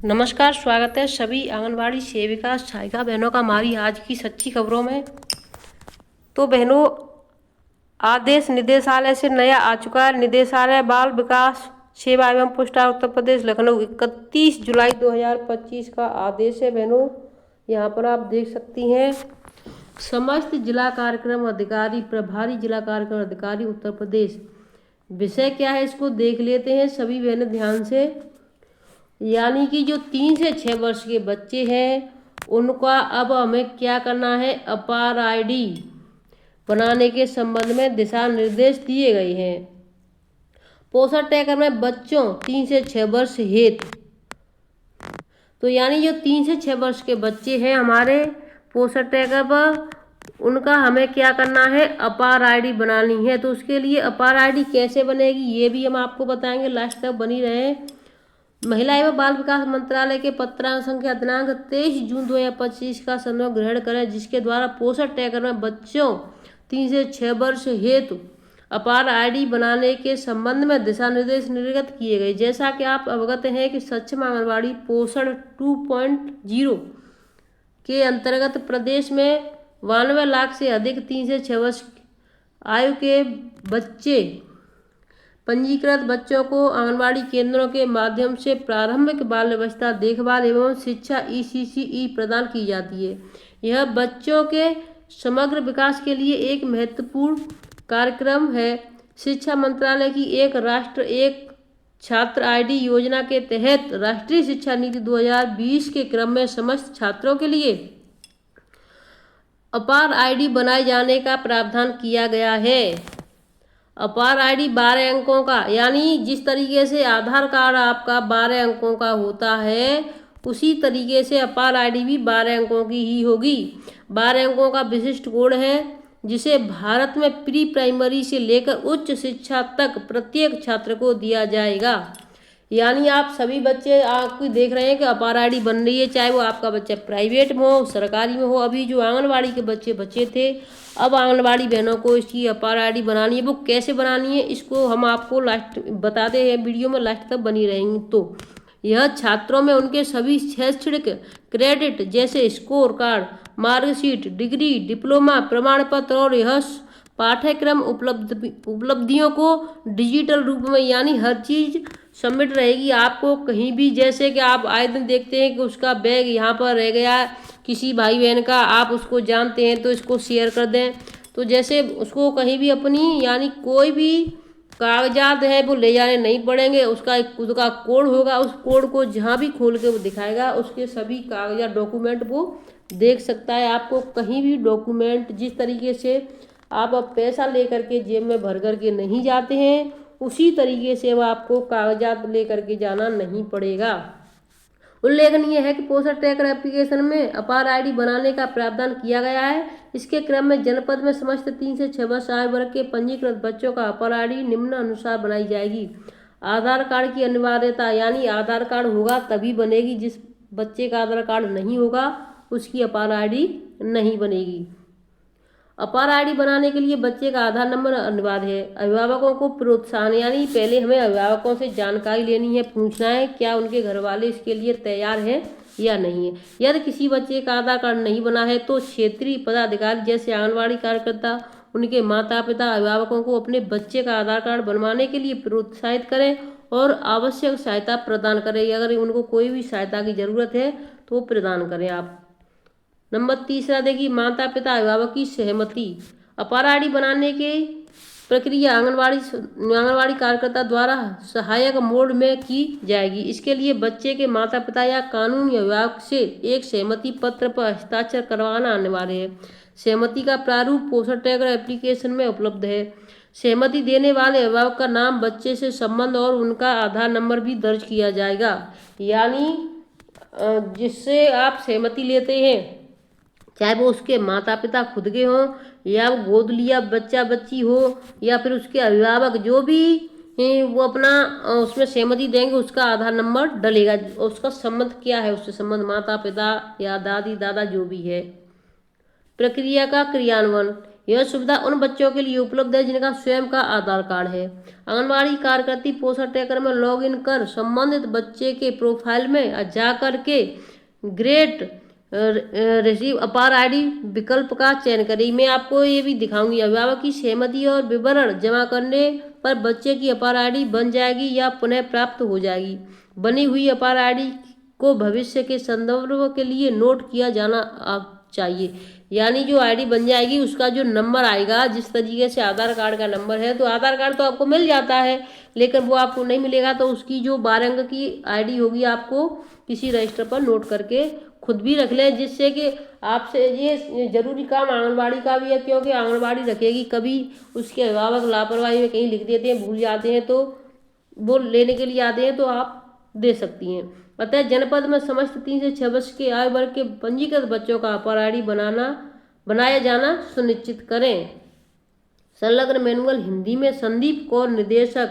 नमस्कार, स्वागत है सभी आंगनबाड़ी सेविका सहायिका बहनों का हमारी आज की सच्ची खबरों में। तो बहनों, आदेश निदेशालय से नया आ चुका है। निदेशालय बाल विकास सेवा एवं पुष्टार उत्तर प्रदेश लखनऊ 31 जुलाई 2025 का आदेश है बहनों। यहाँ पर आप देख सकती हैं, समस्त जिला कार्यक्रम अधिकारी, प्रभारी जिला कार्यक्रम अधिकारी उत्तर प्रदेश। विषय क्या है इसको देख लेते हैं सभी बहनें ध्यान से। यानी कि जो 3 से 6 वर्ष के बच्चे हैं उनका अब हमें क्या करना है, अपार आईडी बनाने के संबंध में दिशा निर्देश दिए गए हैं। पोषण ट्रैकर में बच्चों 3 से 6 वर्ष हेतु, तो यानी जो 3 से 6 वर्ष के बच्चे हैं हमारे पोषण ट्रैकर पर, उनका हमें क्या करना है, अपार आईडी बनानी है। तो उसके लिए अपार आईडी कैसे बनेगी ये भी हम आपको बताएंगे, लास्ट तक बनी रहे। महिला एवं बाल विकास मंत्रालय के पत्रांक संख्या दिनांक 23 जून 2025 का संदर्भ ग्रहण करें, जिसके द्वारा पोषण ट्रैकर में बच्चों 3 से 6 वर्ष हेतु अपार आईडी बनाने के संबंध में दिशा निर्देश निर्गत किए गए। जैसा कि आप अवगत हैं कि सक्षम आंगनबाड़ी पोषण 2.0 के अंतर्गत प्रदेश में 92 लाख से अधिक 3 से 6 वर्ष आयु के बच्चे पंजीकृत बच्चों को आंगनबाड़ी केंद्रों के माध्यम से प्रारंभिक बाल व्यवस्था देखभाल एवं शिक्षा ECCE प्रदान की जाती है। यह बच्चों के समग्र विकास के लिए एक महत्वपूर्ण कार्यक्रम है। शिक्षा मंत्रालय की एक राष्ट्र एक छात्र आईडी योजना के तहत राष्ट्रीय शिक्षा नीति 2020 के क्रम में समस्त छात्रों के लिए अपार आईडी बनाए जाने का प्रावधान किया गया है। अपार आईडी 12 अंकों का, यानी जिस तरीके से आधार कार्ड आपका 12 अंकों का होता है उसी तरीके से अपार आईडी भी 12 अंकों की ही होगी। 12 अंकों का विशिष्ट कोड है जिसे भारत में प्री प्राइमरी से लेकर उच्च शिक्षा तक प्रत्येक छात्र को दिया जाएगा। यानी आप सभी बच्चे आपको देख रहे हैं कि अपार आईडी बन रही है, चाहे वो आपका बच्चा प्राइवेट में हो, सरकारी में हो। अभी जो आंगनबाड़ी के बच्चे बचे थे, अब आंगनबाड़ी बहनों को इसकी अपार आईडी बनानी है। वो कैसे बनानी है इसको हम आपको लास्ट बताते हैं, वीडियो में लास्ट तक बनी रहेंगी। तो यह छात्रों में उनके सभी शैक्षणिक क्रेडिट जैसे score card, marksheet, degree, diploma, प्रमाण पत्र और यह पाठ्यक्रम उपलब्धियों को डिजिटल रूप में, यानी हर चीज़ सबमिट रहेगी आपको कहीं भी। जैसे कि आप आए दिन देखते हैं कि उसका बैग यहाँ पर रह गया किसी भाई बहन का, आप उसको जानते हैं तो इसको शेयर कर दें। तो जैसे उसको कहीं भी अपनी, यानी कोई भी कागजात है वो ले जाने नहीं पड़ेंगे। उसका एक खुद का कोड होगा, उस कोड को जहाँ भी खोल के वो दिखाएगा उसके सभी कागजात डॉक्यूमेंट वो देख सकता है। आपको कहीं भी डॉक्यूमेंट, जिस तरीके से आप अब पैसा लेकर के जेब में भर करके नहीं जाते हैं, उसी तरीके से वह आपको कागजात लेकर के जाना नहीं पड़ेगा। उल्लेखनीय है कि पोषण ट्रैकर एप्लीकेशन में अपार आईडी बनाने का प्रावधान किया गया है। इसके क्रम में जनपद में समस्त 3 से 6 वर्ष आयु वर्ग के पंजीकृत बच्चों का अपार आईडी निम्न अनुसार बनाई जाएगी। आधार कार्ड की अनिवार्यता, यानी आधार कार्ड होगा तभी बनेगी। जिस बच्चे का आधार कार्ड नहीं होगा उसकी अपार आईडी नहीं बनेगी। अपार आईडी बनाने के लिए बच्चे का आधार नंबर अनिवार्य है। अभिभावकों को प्रोत्साहन, यानी पहले हमें अभिभावकों से जानकारी लेनी है, पूछना है क्या उनके घर वाले इसके लिए तैयार हैं या नहीं है। यदि किसी बच्चे का आधार कार्ड नहीं बना है तो क्षेत्रीय पदाधिकारी जैसे आंगनबाड़ी कार्यकर्ता, उनके माता पिता, अभिभावकों को अपने बच्चे का आधार कार्ड बनवाने के लिए प्रोत्साहित करें और आवश्यक सहायता प्रदान करें। अगर उनको कोई भी सहायता की जरूरत है तो प्रदान करें आप। नंबर 3 देखिए, माता पिता अभिभावक की सहमति। अपार आईडी बनाने की प्रक्रिया आंगनबाड़ी कार्यकर्ता द्वारा सहायक मोड में की जाएगी। इसके लिए बच्चे के माता पिता या कानूनी अभिभावक से एक सहमति पत्र पर हस्ताक्षर करवाना अनिवार्य है। सहमति का प्रारूप पोषण ट्रैकर एप्लीकेशन में उपलब्ध है। सहमति देने वाले अभिभावक का नाम, बच्चे से संबंध और उनका आधार नंबर भी दर्ज किया जाएगा। यानी जिससे आप सहमति लेते हैं, चाहे वो उसके माता पिता खुद के हों या वो गोद लिया बच्चा बच्ची हो या फिर उसके अभिभावक, जो भी वो अपना उसमें सहमति देंगे उसका आधार नंबर डलेगा। उसका संबंध क्या है, उससे संबंध माता पिता या दादी दादा जो भी है। प्रक्रिया का क्रियान्वयन, यह सुविधा उन बच्चों के लिए उपलब्ध है जिनका स्वयं का आधार कार्ड है। आंगनबाड़ी कार्यकर्ती पोषण ट्रैकर में लॉग इन कर संबंधित बच्चे के प्रोफाइल में जा कर के ग्रेट रिसीव अपार आईडी विकल्प का चयन करें। मैं आपको ये भी दिखाऊंगी। अभिभावक की सहमति और विवरण जमा करने पर बच्चे की अपार आईडी बन जाएगी या पुनः प्राप्त हो जाएगी। बनी हुई अपार आईडी को भविष्य के संदर्भ के लिए नोट किया जाना चाहिए। यानी जो आईडी बन जाएगी उसका जो नंबर आएगा, जिस तरीके से आधार कार्ड का नंबर है, तो आधार कार्ड तो आपको मिल जाता है लेकिन वो आपको नहीं मिलेगा, तो उसकी जो 12 अंक की आईडी होगी आपको किसी रजिस्टर पर नोट करके खुद भी रख लें, जिससे कि आपसे ये जरूरी काम आंगनबाड़ी का भी है, क्योंकि आंगनबाड़ी रखेगी, कभी उसके अभिभावक लापरवाही में कहीं लिख देते हैं, भूल जाते हैं, तो वो लेने के लिए आते हैं तो आप दे सकती हैं। अतः जनपद में समस्त 3 से 6 वर्ष के आयु वर्ग के पंजीकृत बच्चों का अपार आईडी बनाया जाना सुनिश्चित करें। संलग्न मैनुअल हिंदी में संदीप कौर निदेशक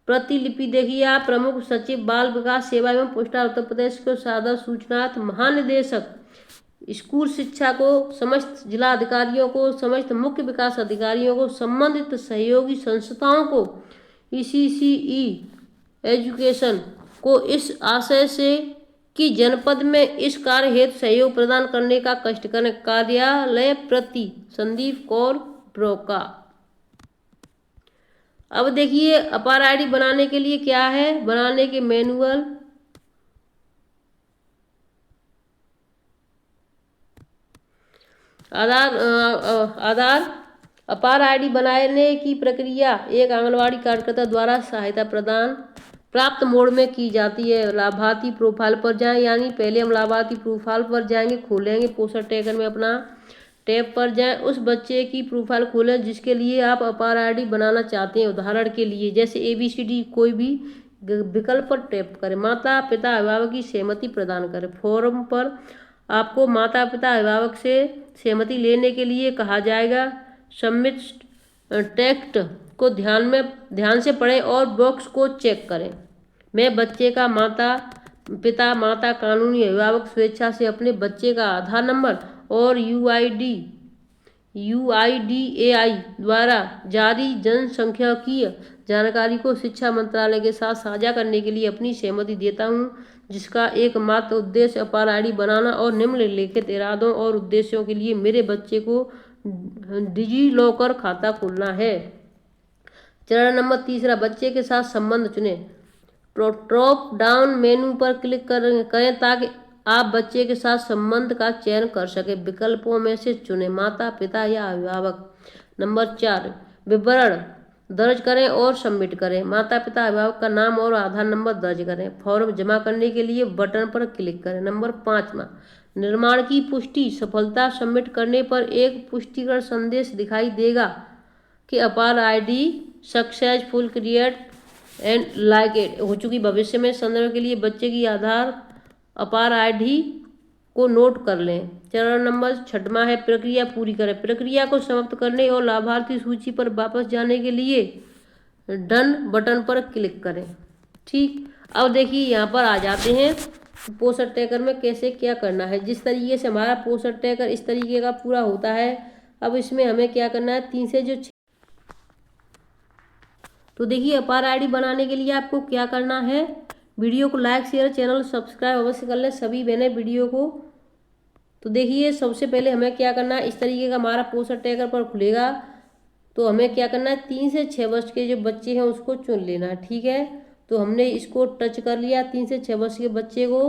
प्रतिलिपि देखिए आप। प्रमुख सचिव बाल विकास सेवा एवं पोस्टा उत्तर प्रदेश को सादर सूचनार्थ। महानिदेशक स्कूल शिक्षा को समस्त जिला अधिकारियों को, समस्त मुख्य विकास अधिकारियों को, संबंधित सहयोगी संस्थाओं को, ECCE एजुकेशन को इस आशय से कि जनपद में इस कार्य हेतु सहयोग प्रदान करने का कष्ट करें। कार्यालय प्रति संदीप कौर ब्रोका। अब देखिए अपार आईडी बनाने के लिए क्या है, बनाने के मैनुअल। आधार अपार आईडी बनाने की प्रक्रिया एक आंगनवाड़ी कार्यकर्ता द्वारा सहायता प्रदान प्राप्त मोड में की जाती है। लाभार्थी प्रोफाइल पर जाएं, यानी पहले हम लाभार्थी प्रोफाइल पर जाएंगे, खोलेंगे, पोषण ट्रैकर में अपना टैब पर जाएं, उस बच्चे की प्रोफाइल खोलें जिसके लिए आप अपार आईडी बनाना चाहते हैं। उदाहरण के लिए जैसे ABCD कोई भी विकल्प पर टैप करें। माता पिता अभिभावक की सहमति प्रदान करें। फॉर्म पर आपको माता पिता अभिभावक से सहमति लेने के लिए कहा जाएगा। सबमिट टेक्स्ट को ध्यान से पढ़ें और बॉक्स को चेक करें। मैं बच्चे का माता कानूनी अभिभावक स्वेच्छा से अपने बच्चे का आधार नंबर और UIDAI द्वारा जारी जनसंख्यिकीय जानकारी को शिक्षा मंत्रालय के साथ साझा करने के लिए अपनी सहमति देता हूं, जिसका एकमात्र उद्देश्य अपार आईडी बनाना और निम्नलिखित इरादों और उद्देश्यों के लिए मेरे बच्चे को डिजिलॉकर खाता खोलना है। चरण नंबर 3, बच्चे के साथ संबंध चुनें। ड्रॉप डाउन मेनू पर क्लिक करें ताकि आप बच्चे के साथ संबंध का चयन कर सकें। विकल्पों में से चुनें माता पिता या अभिभावक। नंबर 4, विवरण दर्ज करें और सबमिट करें। माता पिता अभिभावक का नाम और आधार नंबर दर्ज करें। फॉर्म जमा करने के लिए बटन पर क्लिक करें। नंबर 5, निर्माण की पुष्टि। सफलता सबमिट करने पर एक पुष्टिकरण संदेश दिखाई देगा कि अपार ID successful create and like it हो चुकी। भविष्य में संदर्भ के लिए बच्चे की आधार अपार आईडी को नोट कर लें। चरण नंबर 6 है प्रक्रिया पूरी करें। प्रक्रिया को समाप्त करने और लाभार्थी सूची पर वापस जाने के लिए डन बटन पर क्लिक करें। ठीक, अब देखिए यहाँ पर आ जाते हैं पोषण ट्रैकर में कैसे क्या करना है। जिस तरीके से हमारा पोषण ट्रैकर इस तरीके का पूरा होता है, अब इसमें हमें क्या करना है, 3 से 6। तो देखिए अपार आईडी बनाने के लिए आपको क्या करना है, वीडियो को लाइक शेयर चैनल सब्सक्राइब अवश्य कर लें सभी बहनें वीडियो को। तो देखिए सबसे पहले हमें क्या करना है, इस तरीके का हमारा पोषण ट्रैकर पर खुलेगा। तो हमें क्या करना है, 3 से 6 वर्ष के जो बच्चे हैं उसको चुन लेना है। ठीक है, तो हमने इसको टच कर लिया 3 से 6 वर्ष के बच्चे को।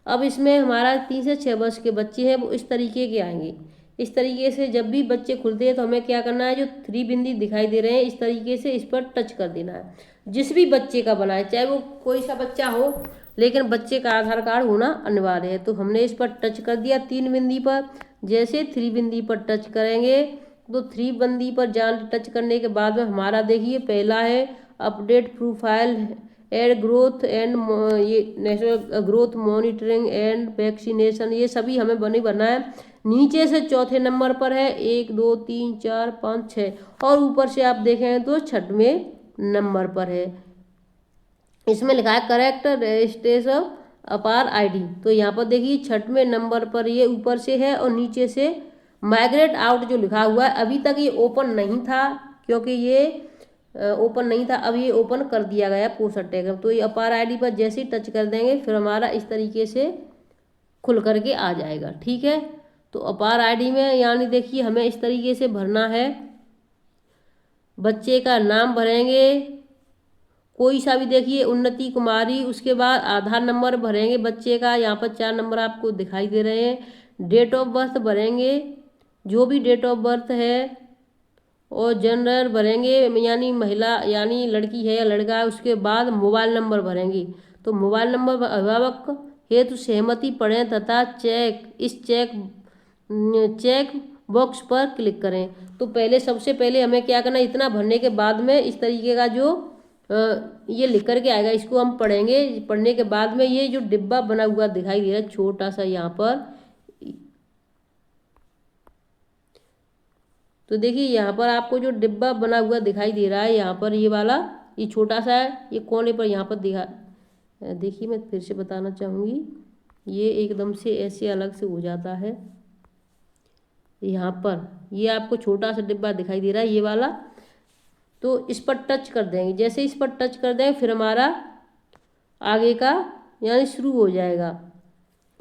अब इसमें हमारा 3 से 6 वर्ष के बच्चे हैं वो इस तरीके के आएंगे। इस तरीके से जब भी बच्चे खुलते हैं तो हमें क्या करना है, जो 3 बिंदी दिखाई दे रहे हैं इस तरीके से इस पर टच कर देना है। जिस भी बच्चे का बनाए, चाहे वो कोई सा बच्चा हो, लेकिन बच्चे का आधार कार्ड होना अनिवार्य है। तो हमने इस पर टच कर दिया 3 बिंदी पर। जैसे 3 बिंदी पर टच करेंगे तो 3 बिंदी पर टच करने के बाद में हमारा देखिए पहला है update profile add growth and ये national growth monitoring and vaccination, ये सभी हमें बनना है। नीचे से चौथे नंबर पर है 1 2 3 4 5 6 और ऊपर से आप देखें तो 6वें नंबर पर है। इसमें लिखा है करेक्ट रजिस्ट्रेशन अपार आईडी। तो यहाँ पर देखिए 6वें नंबर पर ये ऊपर से है और नीचे से माइग्रेट आउट जो लिखा हुआ है अभी तक ये ओपन नहीं था, क्योंकि ये ओपन नहीं था, अब ये ओपन कर दिया गया पोस्ट डायग्राम। तो ये अपार आईडी पर जैसे ही टच कर देंगे फिर हमारा इस तरीके से खुल करके आ जाएगा। ठीक है, तो अपार आईडी में यानी देखिए हमें इस तरीके से भरना है। बच्चे का नाम भरेंगे कोई सा भी, देखिए उन्नति कुमारी, उसके बाद आधार नंबर भरेंगे बच्चे का, यहाँ पर 4 नंबर आपको दिखाई दे रहे हैं। डेट ऑफ बर्थ भरेंगे, जो भी डेट ऑफ बर्थ है, और जेंडर भरेंगे यानी महिला यानी लड़की है या लड़का है। उसके बाद मोबाइल नंबर भरेंगे, तो मोबाइल नंबर अभिभावक हेतु सहमति पढ़ें तथा इस चेक बॉक्स पर क्लिक करें। तो पहले सबसे पहले हमें क्या करना है, इतना भरने के बाद में इस तरीके का जो ये लिख करके आएगा, इसको हम पढ़ेंगे। पढ़ने के बाद में ये जो डिब्बा बना हुआ दिखाई दे रहा है छोटा सा यहाँ पर, तो देखिए यहाँ पर आपको जो डिब्बा बना हुआ दिखाई दे रहा है यहाँ पर, ये वाला ये छोटा सा है, ये कोने पर यहाँ पर देखिए मैं फिर से बताना चाहूँगी, ये एकदम से ऐसे अलग से हो जाता है। यहाँ पर ये आपको छोटा सा डिब्बा दिखाई दे रहा है ये वाला, तो इस पर टच कर देंगे। जैसे इस पर टच कर देंगे फिर हमारा आगे का यानी शुरू हो जाएगा,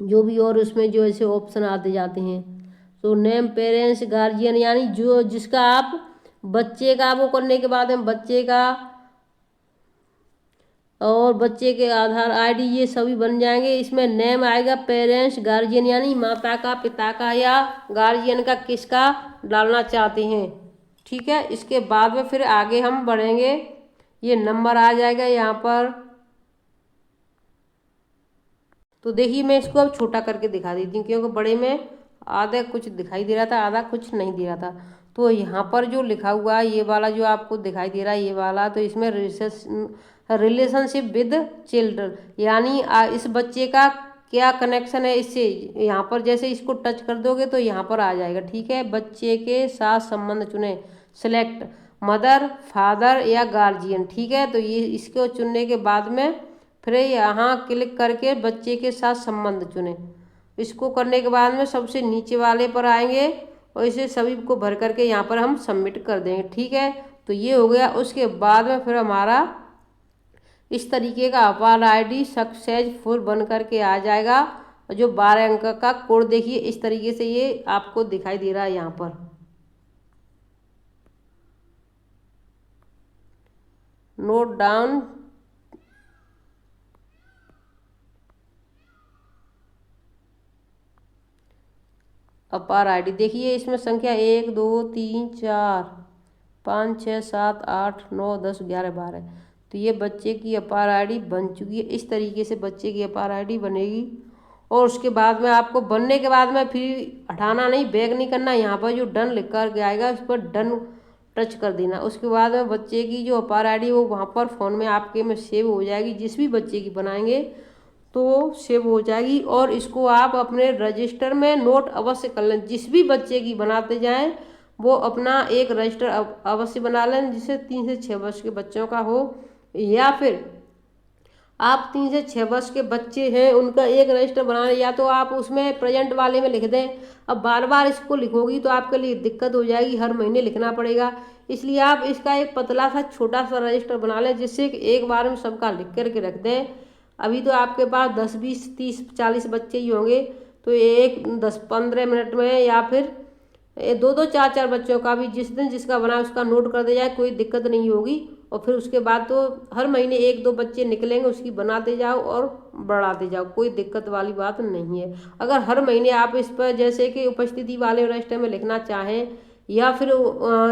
जो भी और उसमें जो ऐसे ऑप्शन आते जाते हैं। तो नेम, पेरेंट्स, गार्जियन, यानी जो जिसका आप बच्चे का वो करने के बाद में बच्चे का और बच्चे के आधार आईडी ये सभी बन जाएंगे। इसमें नेम आएगा पेरेंट्स, गार्जियन यानी माता का, पिता का या गार्जियन का, किसका डालना चाहते हैं। ठीक है, इसके बाद में फिर आगे हम बढ़ेंगे, ये नंबर आ जाएगा यहाँ पर। तो देखिए मैं इसको अब छोटा करके दिखा देती हूँ, क्योंकि बड़े में आधा कुछ दिखाई दे रहा था, आधा कुछ नहीं दे रहा था। तो यहाँ पर जो लिखा हुआ है ये वाला जो आपको दिखाई दे रहा है ये वाला, तो इसमें रिलेशनशिप विद चिल्ड्रन यानी इस बच्चे का क्या कनेक्शन है इससे। यहाँ पर जैसे इसको टच कर दोगे तो यहाँ पर आ जाएगा। ठीक है, बच्चे के साथ संबंध चुने, सिलेक्ट मदर, फादर या गार्जियन। ठीक है, तो ये इसको चुनने के बाद में फिर यहाँ क्लिक करके बच्चे के साथ संबंध चुने। इसको करने के बाद में सबसे नीचे वाले पर आएंगे और इसे सभी को भर करके यहाँ पर हम सबमिट कर देंगे। ठीक है, तो ये हो गया। उसके बाद में फिर हमारा इस तरीके का अपार आईडी सक्सेसफुल बन करके आ जाएगा। और जो 12 अंक का कोड देखिए इस तरीके से ये आपको दिखाई दे रहा है यहाँ पर। नोट डाउन अपार आईडी, देखिए इसमें संख्या 1 2 3 4 5 6 7 8 9 10 11 12। तो ये बच्चे की अपार आईडी बन चुकी है। इस तरीके से बच्चे की अपार आईडी बनेगी। और उसके बाद में आपको बनने के बाद में फिर हटाना नहीं, बैक नहीं करना। यहाँ पर जो डन लिख कर आएगा उस पर डन टच कर देना। उसके बाद में बच्चे की जो अपार आईडी वो वहाँ पर फ़ोन में आपके में सेव हो जाएगी। जिस भी बच्चे की बनाएंगे तो सेव हो जाएगी। और इसको आप अपने रजिस्टर में नोट अवश्य कर लें। जिस भी बच्चे की बनाते जाएं वो अपना एक रजिस्टर अवश्य बना लें, जिसे 3 से 6 वर्ष के बच्चों का हो, या फिर आप 3 से 6 वर्ष के बच्चे हैं उनका एक रजिस्टर बना लें, या तो आप उसमें प्रेजेंट वाले में लिख दें। अब बार बार इसको लिखोगी तो आपके लिए दिक्कत हो जाएगी, हर महीने लिखना पड़ेगा। इसलिए आप इसका एक पतला सा छोटा सा रजिस्टर बना लें, जिससे एक बार में सबका लिख करके रख दें। अभी तो आपके पास 10 20 30 40 बच्चे ही होंगे, तो एक 10-15 मिनट में या फिर 2-2 4-4 बच्चों का भी जिस दिन जिसका बना उसका नोट कर दिया जाए, कोई दिक्कत नहीं होगी। और फिर उसके बाद तो हर महीने 1-2 बच्चे निकलेंगे, उसकी बनाते जाओ और बढ़ाते जाओ, कोई दिक्कत वाली बात नहीं है। अगर हर महीने आप इस पर जैसे कि उपस्थिति वाले रजिस्टर में लिखना चाहें या फिर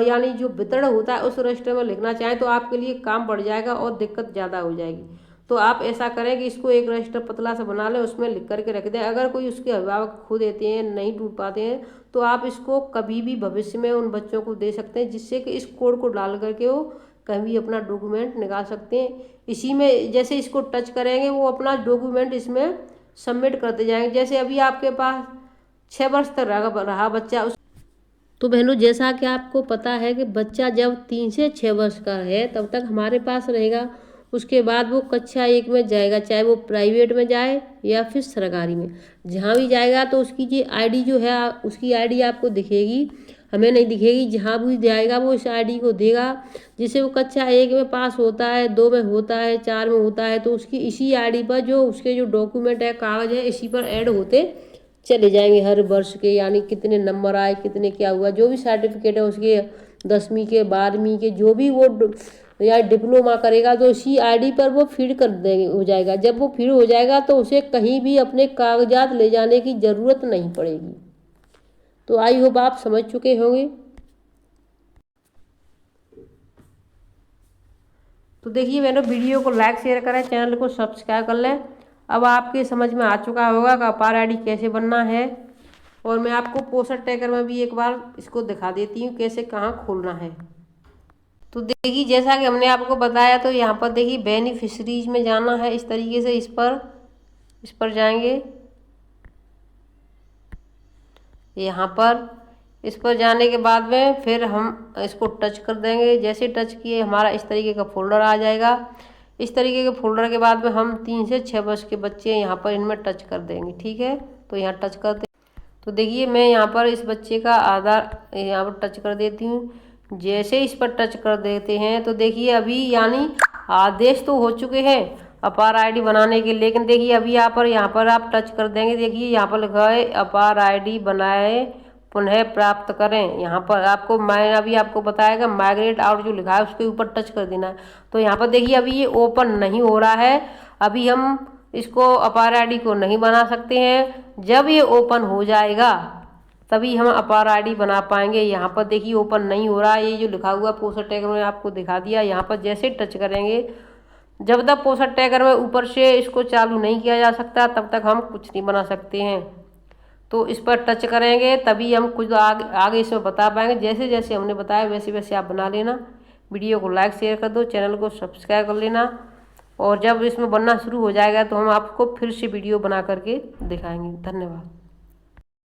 यानी जो वितरण होता है उस रजिस्टर में लिखना चाहें तो आपके लिए काम बढ़ जाएगा और दिक्कत ज़्यादा हो जाएगी। तो आप ऐसा करें कि इसको एक रजिस्टर पतला सा बना लें, उसमें लिख करके रख दें। अगर कोई उसके अभिभावक खो देते हैं, नहीं टूट पाते हैं, तो आप इसको कभी भी भविष्य में उन बच्चों को दे सकते हैं, जिससे कि इस कोड को डाल करके वो कभी अपना डॉक्यूमेंट निकाल सकते हैं। इसी में जैसे इसको टच करेंगे वो अपना डॉक्यूमेंट इसमें सबमिट करते जाएंगे। जैसे अभी आपके पास 6 वर्ष तक रहा बच्चा, तो बहनों जैसा कि आपको पता है कि बच्चा जब 3 से 6 वर्ष का है तब तक हमारे पास रहेगा। उसके बाद वो कक्षा 1 में जाएगा, चाहे वो प्राइवेट में जाए या फिर सरकारी में, जहाँ भी जाएगा तो उसकी जो आईडी जो है उसकी आईडी आपको दिखेगी, हमें नहीं दिखेगी। जहाँ भी जाएगा वो इस आईडी को देगा, जिससे वो कक्षा 1 में पास होता है, 2 में होता है, 4 में होता है, तो उसकी इसी आईडी पर जो उसके जो डॉक्यूमेंट है, कागज़ है, इसी पर ऐड होते चले जाएंगे हर वर्ष के, यानी कितने नंबर आए, कितने क्या हुआ, जो भी सर्टिफिकेट है उसके 10वीं के, 12वीं के, जो भी वो या डिप्लोमा करेगा तो इसी आईडी पर वो फीड कर देंगे, हो जाएगा। जब वो फीड हो जाएगा तो उसे कहीं भी अपने कागजात ले जाने की ज़रूरत नहीं पड़ेगी। तो आई होप आप समझ चुके होंगे। तो देखिए मैंने वीडियो को लाइक शेयर करें, चैनल को सब्सक्राइब कर लें। अब आपके समझ में आ चुका होगा कि अपार आईडी कैसे बनना है। और मैं आपको पोस्टर टैगर में भी एक बार इसको दिखा देती हूँ कैसे कहाँ खोलना है। तो देखिए जैसा कि हमने आपको बताया, तो यहाँ पर देखिए बेनिफिशरीज में जाना है, इस तरीके से इस पर जाएंगे। यहाँ पर इस पर जाने के बाद में फिर हम इसको टच कर देंगे। जैसे टच किए हमारा इस तरीके का फोल्डर आ जाएगा। इस तरीके के फोल्डर के बाद में हम 3 से 6 वर्ष के बच्चे यहाँ पर इनमें टच कर देंगे, ठीक है। तो यहाँ टच करते, तो देखिए मैं यहाँ पर इस बच्चे का आधार यहाँ पर टच कर देती हूँ। जैसे इस पर टच कर देते हैं तो देखिए अभी यानी आदेश तो हो चुके हैं अपार आईडी बनाने के, लेकिन देखिए अभी यहाँ पर आप टच कर देंगे। देखिए यहाँ पर लिखा है अपार आईडी बनाए पुनः प्राप्त करें। यहाँ पर आपको मैं अभी आपको बताएगा माइग्रेट आउट जो लिखा है उसके ऊपर टच कर देना है। तो यहाँ पर देखिए अभी ये ओपन नहीं हो रहा है, अभी हम इसको अपार आईडी को नहीं बना सकते हैं। जब ये ओपन हो जाएगा तभी हम अपार आईडी बना पाएंगे। यहाँ पर देखिए ओपन नहीं हो रहा है, ये जो लिखा हुआ पोस्टर टैगर में आपको दिखा दिया। यहाँ पर जैसे टच करेंगे, जब तक पोस्टर टैगर में ऊपर से इसको चालू नहीं किया जा सकता तब तक हम कुछ नहीं बना सकते हैं। तो इस पर टच करेंगे तभी हम कुछ आगे इसमें बता पाएंगे। जैसे जैसे हमने बताया वैसे वैसे आप बना लेना। वीडियो को लाइक शेयर कर दो, चैनल को सब्सक्राइब कर लेना। और जब इसमें बनना शुरू हो जाएगा तो हम आपको फिर से वीडियो बना करके दिखाएंगे। धन्यवाद।